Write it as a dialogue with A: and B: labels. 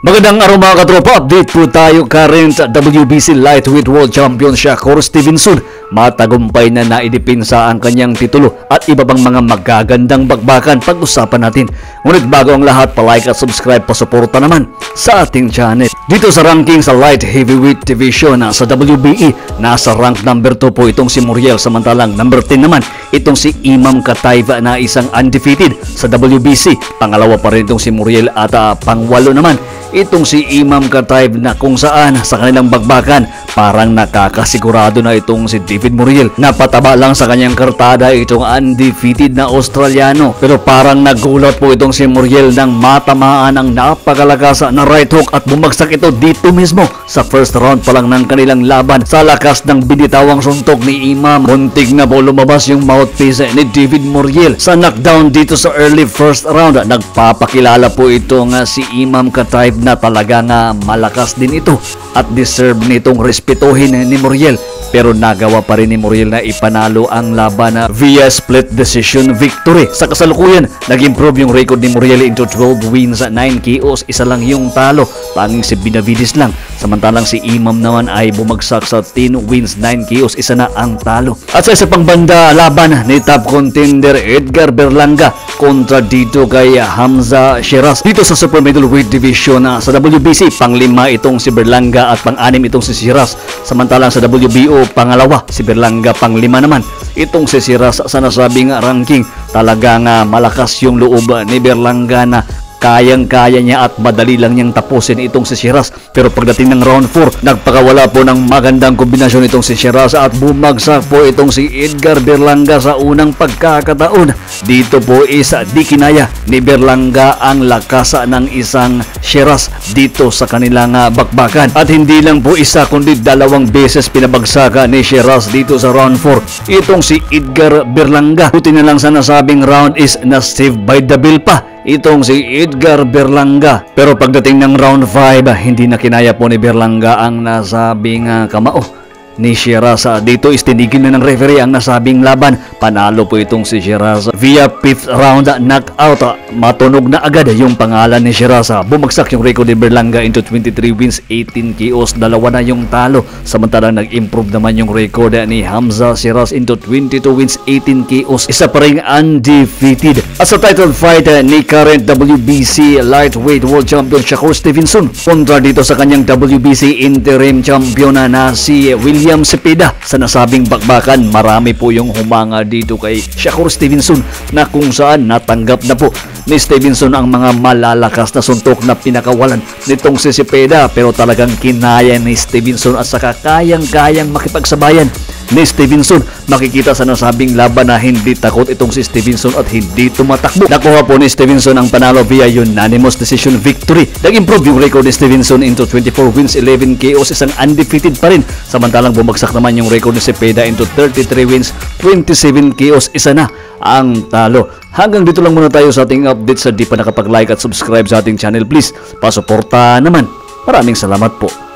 A: Magandang araw mga katropa, update po tayo current WBC Lightweight World Champion Shakur Stevenson. Matagumpay na naidepensa ang kanyang titulo at iba pang mga magagandang bakbakan pag-usapan natin. Ngunit bago ang lahat, palike at subscribe, pasuporta naman sa ating channel. Dito sa ranking sa Light Heavyweight Division sa WBE, nasa rank number 2 po itong si Muriel, samantalang number 10 naman itong si Imam Katayv na isang undefeated sa WBC. Pangalawa pa rin itong si Muriel at pangwalo naman itong si Imam Katayv na kung saan sa kanilang bakbakan parang nakakasigurado na itong si David Muriel. Napataba lang sa kanyang kartada itong undefeated na Australiano, pero parang nagulat po itong si Muriel nang matamaan ang napakalakas na right hook at bumagsak ito dito mismo sa first round pa lang ng kanilang laban. Sa lakas ng binitawang suntok ni Imam, muntik na po lumabas yung mouthpiece ni David Muriel. Sa knockdown dito sa early first round, nagpapakilala po ito nga si Imam Katayv na talagang malakas din ito at deserve nitong respetuhin ni Muriel, pero nagawa pa rin ni Muriel na ipanalo ang laban via split decision victory. Sa kasalukuyan, nag-improve yung record ni Muriel into 12 wins, 9 KOs, isa lang yung talo, tanging si Benavides lang. Samantalang si Imam naman ay bumagsak sa 10 wins, 9 KOs, isa na ang talo. At sa isa pang banda, laban ni top contender Edgar Berlanga kontra dito kay Hamza Sheeraz dito sa super middleweight division sa WBC. Pang-5 itong si Berlanga at pang-6 itong si Sheeraz. Samantalang sa WBO, pangalawa si Berlanga, pang-5 naman itong si Sheeraz sa nasabing ranking. Talagang malakas yung loob ni Berlanga na kayang-kaya niya at madali lang niyang tapusin itong si Sheeraz. Pero pagdating ng round 4, nagpakawala po ng magandang kombinasyon itong si Sheeraz at bumagsak po itong si Edgar Berlanga sa unang pagkakataon. Dito po di kinaya ni Berlanga ang lakas ng isang Sheeraz dito sa kanilang bakbakan. At hindi lang po isa kundi 2 beses pinabagsakan ni Sheeraz dito sa round 4 itong si Edgar Berlanga. Buti na lang sa nasabing round is na-save by the bell pa itong si Edgar Berlanga. Pero pagdating ng round 5, hindi na kinaya po ni Berlanga ang nasabing kamao ni Sheeraz. Dito istinigin na ng referee ang nasabing laban. Panalo po itong si Sheeraz via 5th round knockout. Matunog na agad yung pangalan ni Sheeraz. Bumagsak yung record ni Berlanga into 23 wins, 18 KOs, 2 na yung talo. Samantalang nag-improve naman yung record ni Hamza Sheeraz into 22 wins, 18 KOs, isa pa ring undefeated. At sa title fight ni current WBC Lightweight World Champion Shakur Stevenson kontra dito sa kanyang WBC Interim Champion na si William Cepeda. Sa nasabing bakbakan, marami po yung humanga dito kay Shakur Stevenson na kung saan natanggap na po ni Stevenson ang mga malalakas na suntok na pinakawalan nitong si Cepeda, pero talagang kinaya ni Stevenson at saka kayang-kayang makipagsabayan ni Stevenson. Makikita sa nasabing laban na hindi takot itong si Stevenson at hindi tumatakbo. Nakuha po ni Stevenson ang panalo via unanimous decision victory. Nag-improve yung record ni Stevenson into 24 wins, 11 KOs, isang undefeated pa rin. Samantalang bumagsak naman yung record ni Cepeda into 33 wins, 27 KOs, isa na ang talo. Hanggang dito lang muna tayo sa ating update. Sa di pa nakapag-like at subscribe sa ating channel, please pasuporta naman. Maraming salamat po.